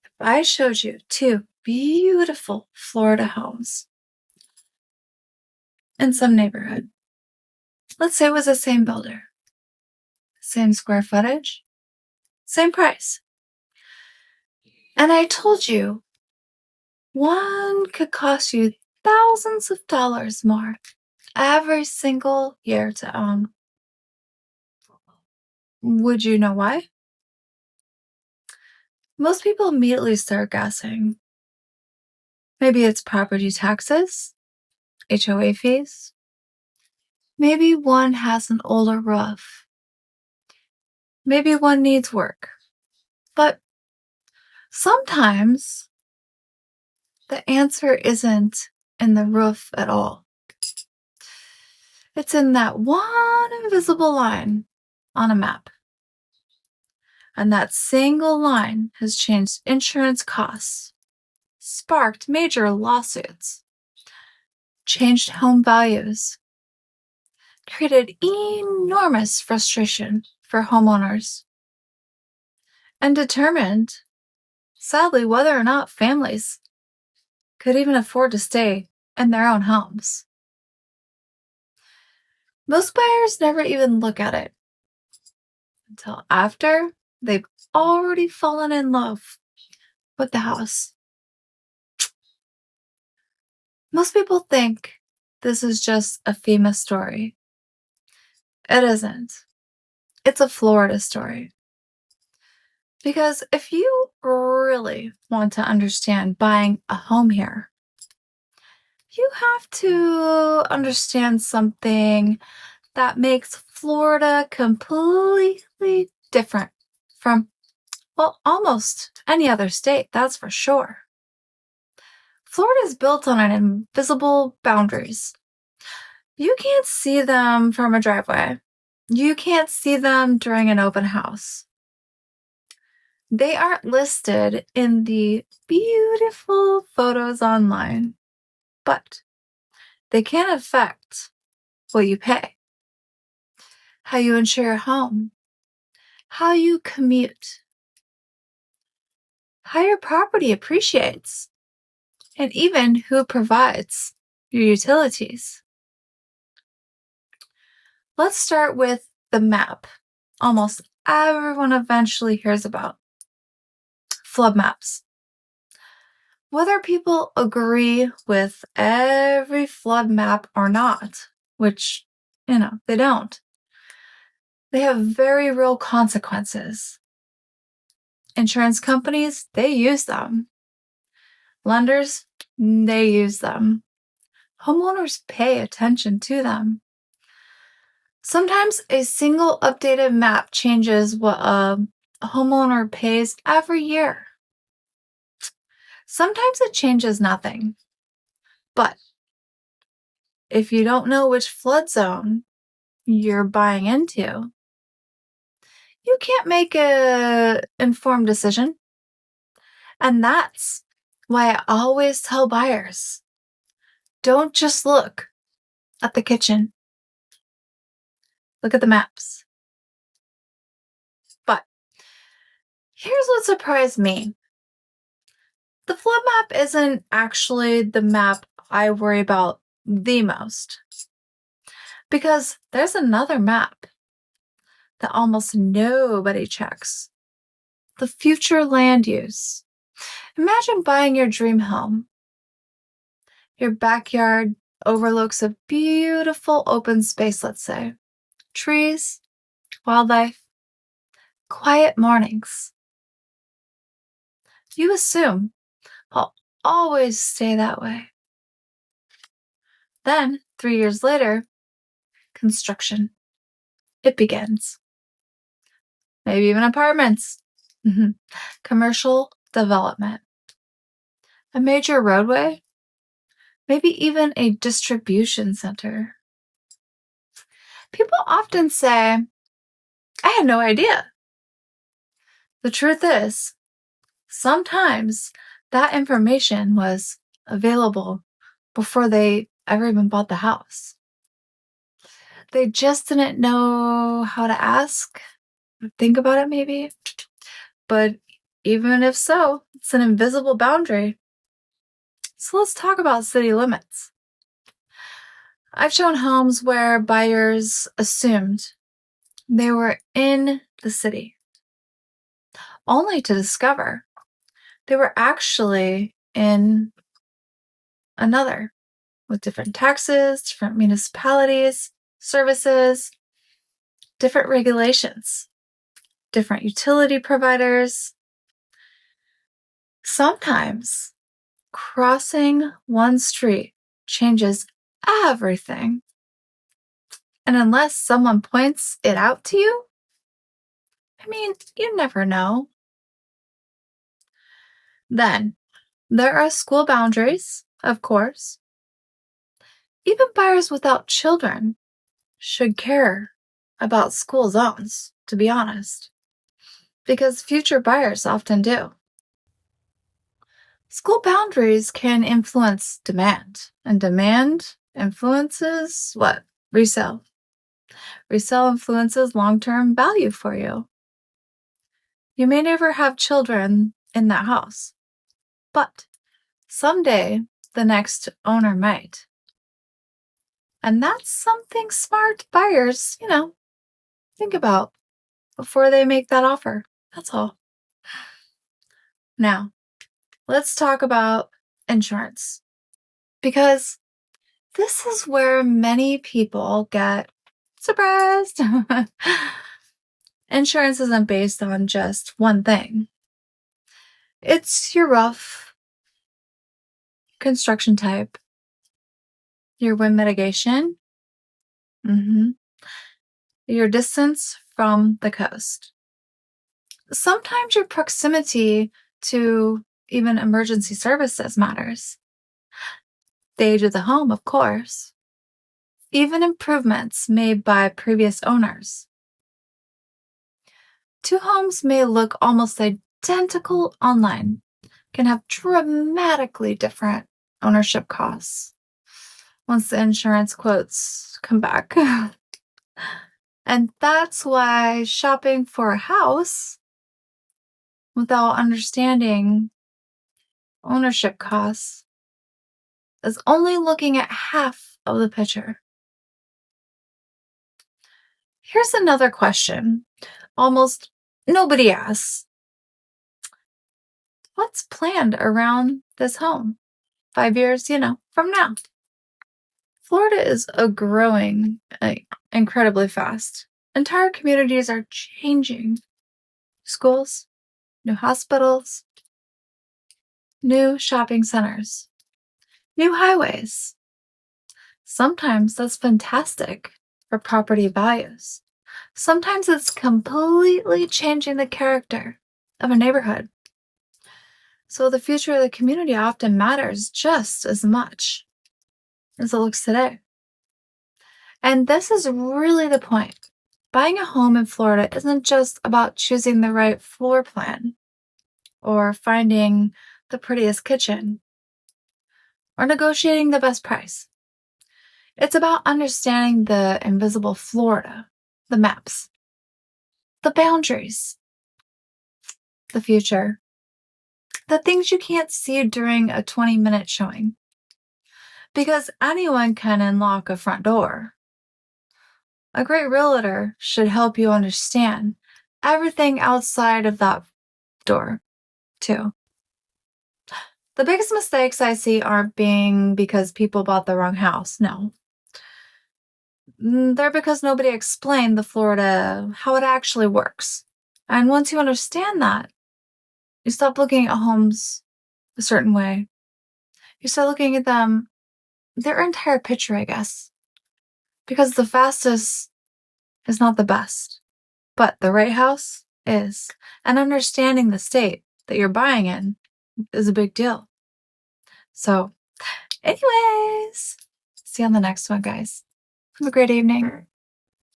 If I showed you two beautiful Florida homes in some neighborhood, let's say it was the same builder, same square footage, same price, and I told you one could cost you thousands of dollars more every single year to own, would you know why? Most people immediately start guessing. Maybe it's property taxes, HOA fees. Maybe one has an older roof. Maybe one needs work. But sometimes the answer isn't in the roof at all. It's in that one invisible line on a map. And that single line has changed insurance costs, sparked major lawsuits, changed home values, created enormous frustration for homeowners, and determined, sadly, whether or not families could even afford to stay in their own homes. Most buyers never even look at it until after they've already fallen in love with the house. Most people think this is just a FEMA story. It isn't. It's a Florida story. Because if you really want to understand buying a home here, you have to understand something that makes Florida completely different from, well, almost any other state, that's for sure. Florida is built on an invisible boundaries. You can't see them from a driveway. You can't see them during an open house. They aren't listed in the beautiful photos online, but they can affect what you pay, how you insure a home, how you commute, how your property appreciates, and even who provides your utilities. Let's start with the map almost everyone eventually hears about. Flood maps. Whether people agree with every flood map or not, which, they don't, they have very real consequences. Insurance companies, they use them. Lenders, they use them. Homeowners pay attention to them. Sometimes a single updated map changes what a homeowner pays every year. Sometimes it changes nothing. But if you don't know which flood zone you're buying into, you can't make an informed decision. And that's why I always tell buyers, don't just look at the kitchen. Look at the maps. But here's what surprised me. The flood map isn't actually the map I worry about the most. Because there's another map that almost nobody checks. The future land use. Imagine buying your dream home. Your backyard overlooks a beautiful open space, let's say. Trees, wildlife, quiet mornings. You assume I'll always stay that way. Then, 3 years later, construction. It begins. Maybe even apartments. Commercial development. A major roadway. Maybe even a distribution center. People often say, I had no idea. The truth is, sometimes that information was available before they ever even bought the house. They just didn't know how to ask, think about it maybe. But Even if so, it's an invisible boundary. So let's talk about city limits. I've shown homes where buyers assumed they were in the city, only to discover they were actually in another, with different taxes, different municipalities, services, different regulations, different utility providers. Sometimes crossing one street changes everything. And unless someone points it out to you, you never know. Then, there are school boundaries, of course. Even buyers without children should care about school zones, to be honest, because future buyers often do. School boundaries can influence demand, and demand influences what? Resale. Resale influences long-term value for you. You may never have children in that house, but someday the next owner might. And that's something smart buyers, think about before they make that offer. That's all. Now, let's talk about insurance, because this is where many people get surprised. Insurance isn't based on just one thing. It's your roof, construction type, your wind mitigation, your distance from the coast. Sometimes your proximity to even emergency services matters. The age of the home, of course. Even improvements made by previous owners. Two homes may look almost identical online, can have dramatically different ownership costs once the insurance quotes come back. And that's why shopping for a house without understanding ownership costs is only looking at half of the picture. Here's another question almost nobody asks. What's planned around this home 5 years, from now? Florida is growing incredibly fast. Entire communities are changing. Schools, new hospitals, new shopping centers, new highways. Sometimes that's fantastic for property values. Sometimes it's completely changing the character of a neighborhood. So the future of the community often matters just as much as it looks today. And this is really the point. Buying a home in Florida isn't just about choosing the right floor plan or finding the prettiest kitchen or negotiating the best price. It's about understanding the invisible Florida, the maps, the boundaries, the future, the things you can't see during a 20-minute showing. Because anyone can unlock a front door. A great realtor should help you understand everything outside of that door, too. The biggest mistakes I see aren't being because people bought the wrong house. No. They're because nobody explained the Florida, how it actually works. And once you understand that, you stop looking at homes a certain way. You start looking at them, their entire picture, I guess. Because the fastest is not the best, but the right house is. And understanding the state that you're buying in is a big deal. So, anyways, see you on the next one, guys. Have a great evening.